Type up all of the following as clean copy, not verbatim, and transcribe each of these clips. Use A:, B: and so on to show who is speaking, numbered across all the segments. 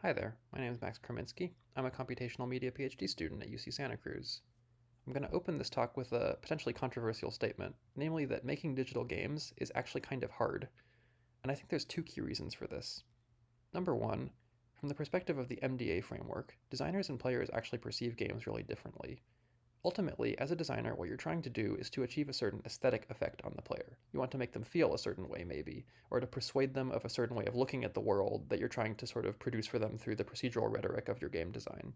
A: Hi there, my name is Max Kreminski. I'm a computational media PhD student at UC Santa Cruz. I'm going to open this talk with a potentially controversial statement, namely that making digital games is actually kind of hard. And I think there's two key reasons for this. Number one, from the perspective of the MDA framework, designers and players actually perceive games really differently. Ultimately, as a designer, what you're trying to do is to achieve a certain aesthetic effect on the player. You want to make them feel a certain way, maybe, or to persuade them of a certain way of looking at the world that you're trying to sort of produce for them through the procedural rhetoric of your game design.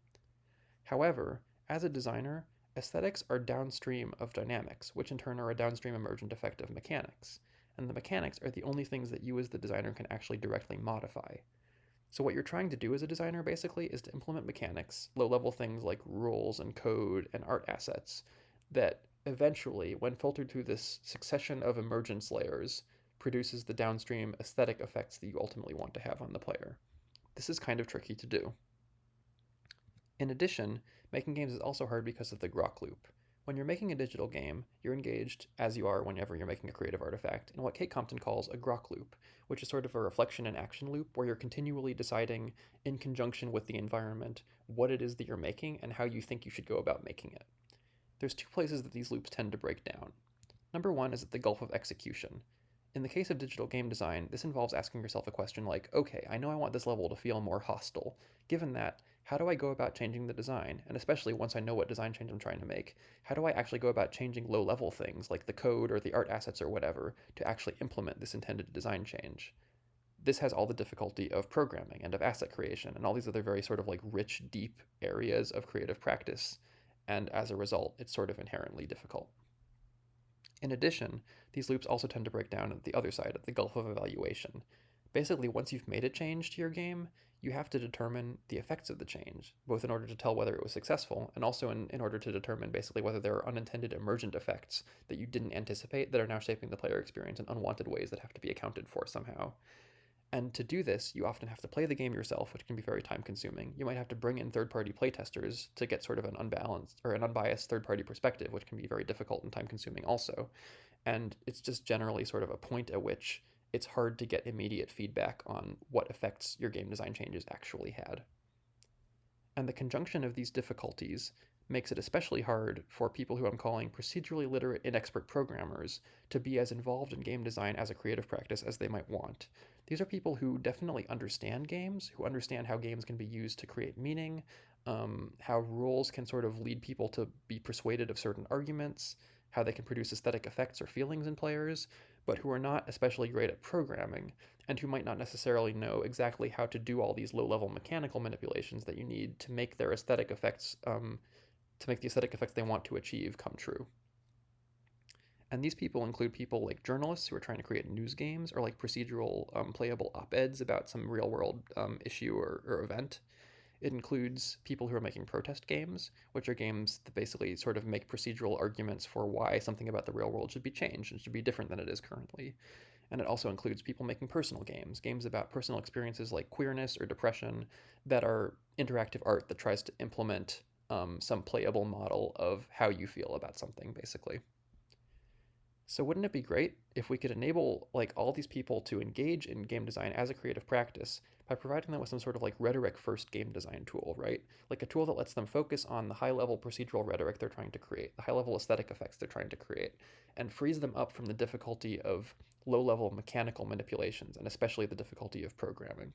A: However, as a designer, aesthetics are downstream of dynamics, which in turn are a downstream emergent effect of mechanics. And the mechanics are the only things that you as the designer can actually directly modify. So what you're trying to do as a designer basically is to implement mechanics, low-level things like rules and code and art assets that eventually, when filtered through this succession of emergence layers, produces the downstream aesthetic effects that you ultimately want to have on the player. This is kind of tricky to do. In addition, making games is also hard because of the grok loop. When you're making a digital game, you're engaged, as you are whenever you're making a creative artifact, in what Kate Compton calls a grok loop, which is sort of a reflection and action loop where you're continually deciding, in conjunction with the environment, what it is that you're making and how you think you should go about making it. There's two places that these loops tend to break down. Number one is at the gulf of execution. In the case of digital game design, this involves asking yourself a question like, okay, I know I want this level to feel more hostile. Given that, how do I go about changing the design? And especially once I know what design change I'm trying to make, how do I actually go about changing low-level things like the code or the art assets or whatever to actually implement this intended design change? This has all the difficulty of programming and of asset creation and all these other very sort of like rich, deep areas of creative practice. And as a result, it's sort of inherently difficult. In addition, these loops also tend to break down at the other side, at the gulf of evaluation. Basically, once you've made a change to your game, you have to determine the effects of the change, both in order to tell whether it was successful and also in order to determine basically whether there are unintended emergent effects that you didn't anticipate that are now shaping the player experience in unwanted ways that have to be accounted for somehow. And to do this, you often have to play the game yourself, which can be very time consuming. You might have to bring in third party playtesters to get sort of an unbalanced or an unbiased third party perspective, which can be very difficult and time consuming also. And it's just generally sort of a point at which it's hard to get immediate feedback on what effects your game design changes actually had. And the conjunction of these difficulties makes it especially hard for people who I'm calling procedurally literate inexpert programmers to be as involved in game design as a creative practice as they might want. These are people who definitely understand games, who understand how games can be used to create meaning, how rules can sort of lead people to be persuaded of certain arguments, how they can produce aesthetic effects or feelings in players, but who are not especially great at programming and who might not necessarily know exactly how to do all these low-level mechanical manipulations that you need to make their aesthetic effects to make the aesthetic effects they want to achieve come true. And these people include people like journalists who are trying to create news games or like procedural playable op-eds about some real world issue or event. It includes people who are making protest games, which are games that basically sort of make procedural arguments for why something about the real world should be changed and should be different than it is currently. And it also includes people making personal games, games about personal experiences like queerness or depression that are interactive art that tries to implement some playable model of how you feel about something, basically. So wouldn't it be great if we could enable like all these people to engage in game design as a creative practice by providing them with some sort of like rhetoric first game design tool, right? Like a tool that lets them focus on the high level procedural rhetoric they're trying to create, the high level aesthetic effects they're trying to create, and frees them up from the difficulty of low level mechanical manipulations and especially the difficulty of programming.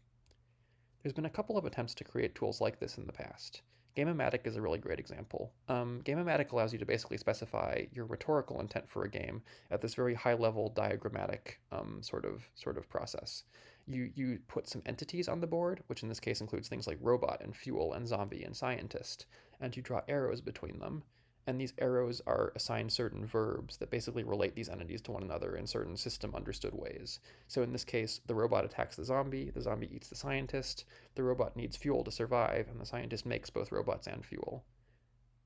A: There's been a couple of attempts to create tools like this in the past. Gamematic is a really great example. Gamematic allows you to basically specify your rhetorical intent for a game at this very high-level diagrammatic sort of process. You put some entities on the board, which in this case includes things like robot and fuel and zombie and scientist, and you draw arrows between them. And these arrows are assigned certain verbs that basically relate these entities to one another in certain system understood ways. So in this case, the robot attacks the zombie eats the scientist, the robot needs fuel to survive, and the scientist makes both robots and fuel.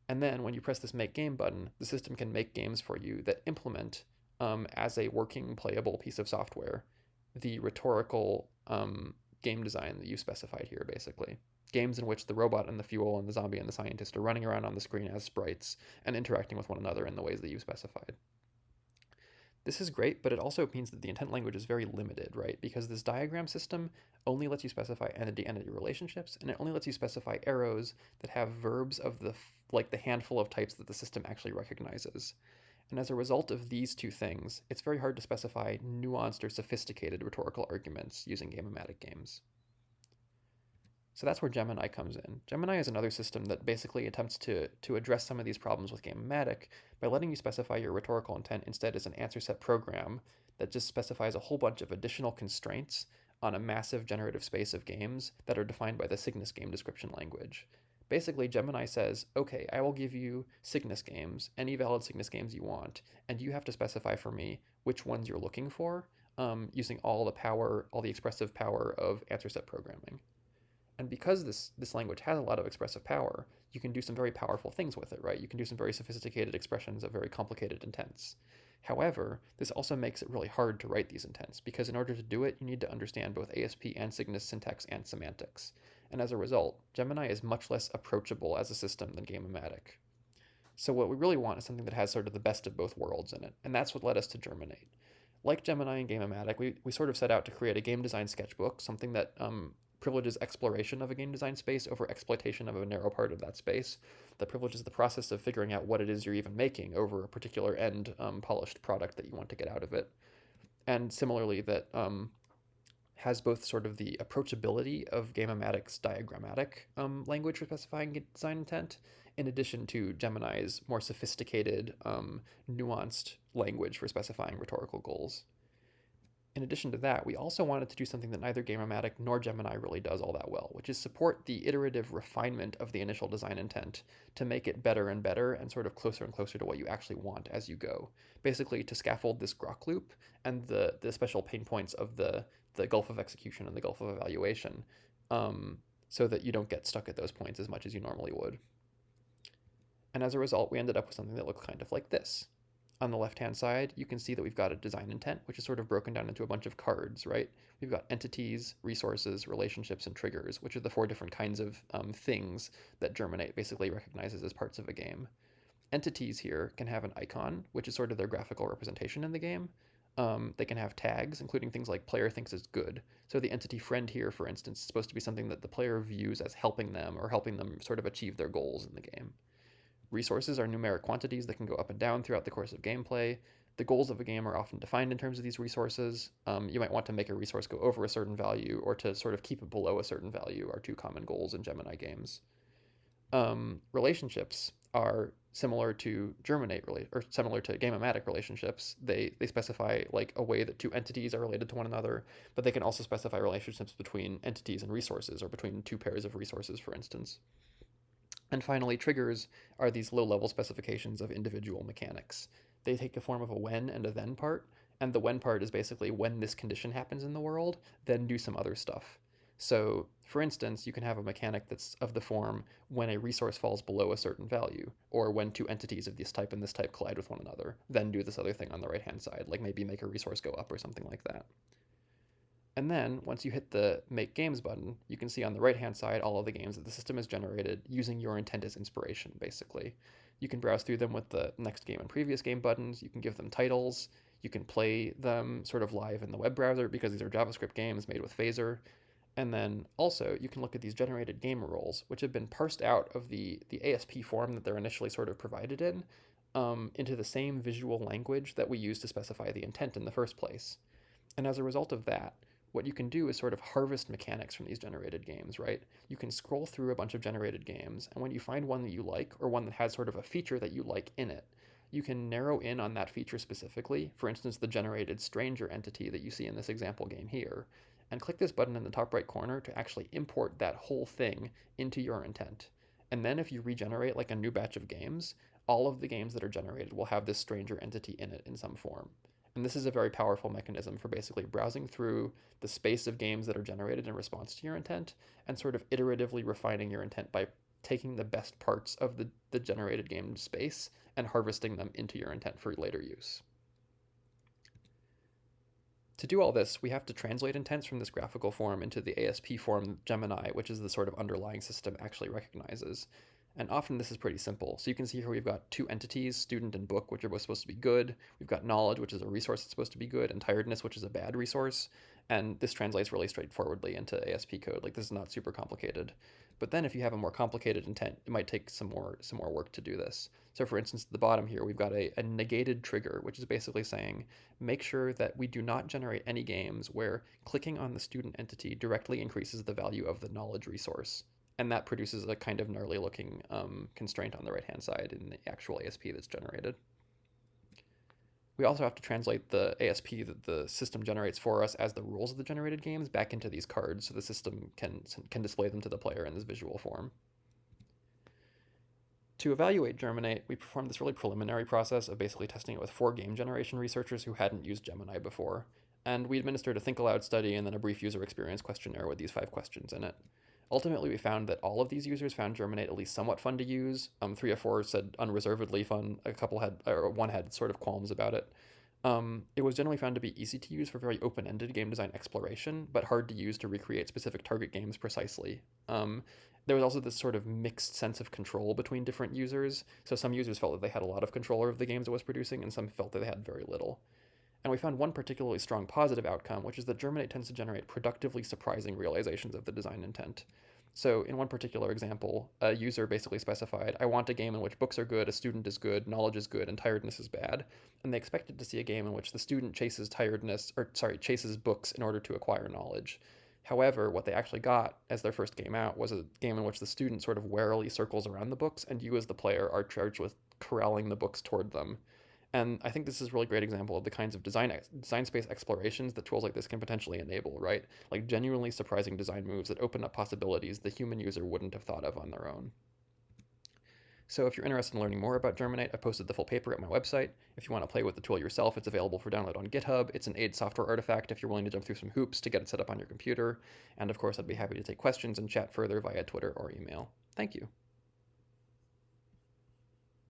A: And then when you press this make game button, the system can make games for you that implement, as a working playable piece of software, the rhetorical game design that you specified here, basically. Games in which the robot and the fuel and the zombie and the scientist are running around on the screen as sprites and interacting with one another in the ways that you specified. This is great, but it also means that the intent language is very limited, right? Because this diagram system only lets you specify entity-entity relationships, and it only lets you specify arrows that have verbs of the handful of types that the system actually recognizes. And as a result of these two things, it's very hard to specify nuanced or sophisticated rhetorical arguments using gamematic games. So that's where Gemini comes in. Gemini is another system that basically attempts to address some of these problems with gamematic by letting you specify your rhetorical intent instead as an answer set program that just specifies a whole bunch of additional constraints on a massive generative space of games that are defined by the Cygnus game description language. Basically, Gemini says, okay, I will give you Cygnus games, any valid Cygnus games you want, and you have to specify for me which ones you're looking for using all the expressive power of answer set programming. And because this language has a lot of expressive power, you can do some very powerful things with it, right? You can do some very sophisticated expressions of very complicated intents. However, this also makes it really hard to write these intents, because in order to do it, you need to understand both ASP and Cygnus syntax and semantics. And as a result, Gemini is much less approachable as a system than gamematic. So what we really want is something that has sort of the best of both worlds in it, and that's what led us to Germinate. Like Gemini and gamematic, we sort of set out to create a game design sketchbook, something that privileges exploration of a game design space over exploitation of a narrow part of that space, that privileges the process of figuring out what it is you're even making over a particular end polished product that you want to get out of it. And similarly, that has both sort of the approachability of gamematic's diagrammatic language for specifying design intent, in addition to Gemini's more sophisticated, nuanced language for specifying rhetorical goals. In addition to that, we also wanted to do something that neither gamematic nor Gemini really does all that well, which is support the iterative refinement of the initial design intent to make it better and better and sort of closer and closer to what you actually want as you go. Basically, to scaffold this grok loop and the special pain points of the gulf of execution and the gulf of evaluation, so that you don't get stuck at those points as much as you normally would. And as a result, we ended up with something that looked kind of like this. On the left-hand side, you can see that we've got a design intent, which is sort of broken down into a bunch of cards, right? We've got entities, resources, relationships, and triggers, which are the 4 different kinds of things that Germinate basically recognizes as parts of a game. Entities here can have an icon, which is sort of their graphical representation in the game. They can have tags, including things like player thinks is good. So the entity friend here, for instance, is supposed to be something that the player views as helping them or helping them sort of achieve their goals in the game. Resources are numeric quantities that can go up and down throughout the course of gameplay. The goals of a game are often defined in terms of these resources. You might want to make a resource go over a certain value or to sort of keep it below a certain value are 2 common goals in Gemini games. Relationships are similar to Germinate or similar to gamematic relationships. They specify like a way that 2 entities are related to one another, but they can also specify relationships between entities and resources or between 2 pairs of resources, for instance. And finally, triggers are these low-level specifications of individual mechanics. They take the form of a when and a then part, and the when part is basically when this condition happens in the world, then do some other stuff. So, for instance, you can have a mechanic that's of the form when a resource falls below a certain value, or when 2 entities of this type and this type collide with one another, then do this other thing on the right-hand side, like maybe make a resource go up or something like that. And then, once you hit the Make Games button, you can see on the right-hand side all of the games that the system has generated using your intent as inspiration, basically. You can browse through them with the Next Game and Previous Game buttons, you can give them titles, you can play them sort of live in the web browser because these are JavaScript games made with Phaser. And then also, you can look at these generated game roles, which have been parsed out of the ASP form that they're initially sort of provided in, into the same visual language that we use to specify the intent in the first place. And as a result of that, what you can do is sort of harvest mechanics from these generated games, right? You can scroll through a bunch of generated games, and when you find one that you like, or one that has sort of a feature that you like in it, you can narrow in on that feature specifically, for instance, the generated stranger entity that you see in this example game here, and click this button in the top right corner to actually import that whole thing into your intent. And then if you regenerate like a new batch of games, all of the games that are generated will have this stranger entity in it in some form. And this is a very powerful mechanism for basically browsing through the space of games that are generated in response to your intent and sort of iteratively refining your intent by taking the best parts of the generated game space and harvesting them into your intent for later use. To do all this, we have to translate intents from this graphical form into the ASP form Gemini, which is the sort of underlying system actually recognizes. And often this is pretty simple. So you can see here we've got two entities, student and book, which are both supposed to be good. We've got knowledge, which is a resource that's supposed to be good, and tiredness, which is a bad resource. And this translates really straightforwardly into ASP code. Like, this is not super complicated. But then if you have a more complicated intent, it might take some more work to do this. So for instance, at the bottom here, we've got a negated trigger, which is basically saying, make sure that we do not generate any games where clicking on the student entity directly increases the value of the knowledge resource. And that produces a kind of gnarly looking constraint on the right hand side in the actual ASP that's generated. We also have to translate the ASP that the system generates for us as the rules of the generated games back into these cards so the system can display them to the player in this visual form. To evaluate Germinate, we performed this really preliminary process of basically testing it with 4 game generation researchers who hadn't used Gemini before. And we administered a think aloud study and then a brief user experience questionnaire with these 5 questions in it. Ultimately, we found that all of these users found Germinate at least somewhat fun to use. 3 or 4 said unreservedly fun. One had sort of qualms about it. It was generally found to be easy to use for very open-ended game design exploration, but hard to use to recreate specific target games precisely. There was also this sort of mixed sense of control between different users. So some users felt that they had a lot of control over the games it was producing, and some felt that they had very little. And we found one particularly strong positive outcome, which is that Germinate tends to generate productively surprising realizations of the design intent. So in one particular example, a user basically specified, I want a game in which books are good, a student is good, knowledge is good, and tiredness is bad. And they expected to see a game in which the student chases books in order to acquire knowledge. However, what they actually got as their first game out was a game in which the student sort of warily circles around the books, and you as the player are charged with corralling the books toward them. And I think this is a really great example of the kinds of design space explorations that tools like this can potentially enable, right? Like genuinely surprising design moves that open up possibilities the human user wouldn't have thought of on their own. So if you're interested in learning more about Germinate, I posted the full paper at my website. If you want to play with the tool yourself, it's available for download on GitHub. It's an AIIDE software artifact if you're willing to jump through some hoops to get it set up on your computer. And of course, I'd be happy to take questions and chat further via Twitter or email. Thank you.